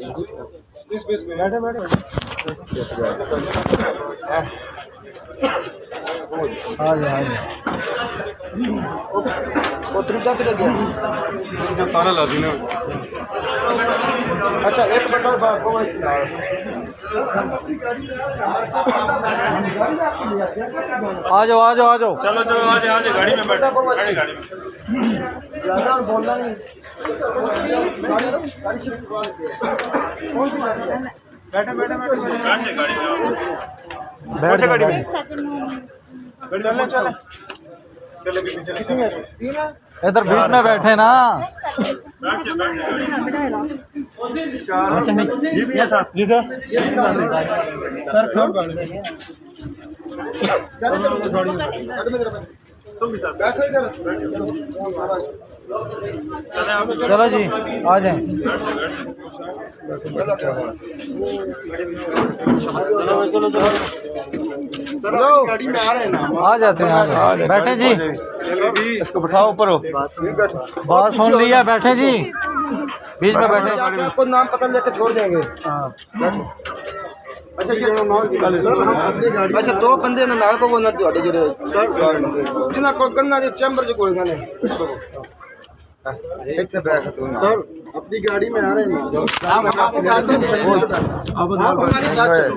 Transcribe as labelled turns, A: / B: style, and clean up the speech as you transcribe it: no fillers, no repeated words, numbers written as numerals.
A: बैठे बैठे जो ताला ला दी ना। अच्छा एक बता
B: आ जाओ आ जाओ आ जाओ।
C: चलो चलो आ जाओ गाड़ी में बैठो गाड़ी में
A: ज्यादा बोलना नहीं। बैठे बैठे बैठे
C: गाड़ी में
B: बैठ जाओ,
C: गाड़ी में
A: चले चले
C: चलो
A: तीन है।
B: इधर बीच में बैठे ना।
A: जी सर सर क्यों
C: तुम भी साथ
A: बैठो इधर।
B: चलो जी आ जाए।
A: चलो चलो चलो गाड़ी में आ रहे हैं ना।
B: आ जाते हैं आ जाते। बैठे जी, इसको बिठाओ ऊपर हो। बात सुन लिया, बैठे जी बीच में बैठे।
A: आपको नाम पता लेके छोड़ देंगे। अच्छा ये सर हम अपनी गाड़ी अच्छा दो बंदे ना नाल को वो ना जोड़े जोड़े सर जिना को गन्ना जो चैम्बर जो कोई गाने एक से बैठ सर अपनी गाड़ी में आ रहे हैं ना। आप हमारे साथ चलो।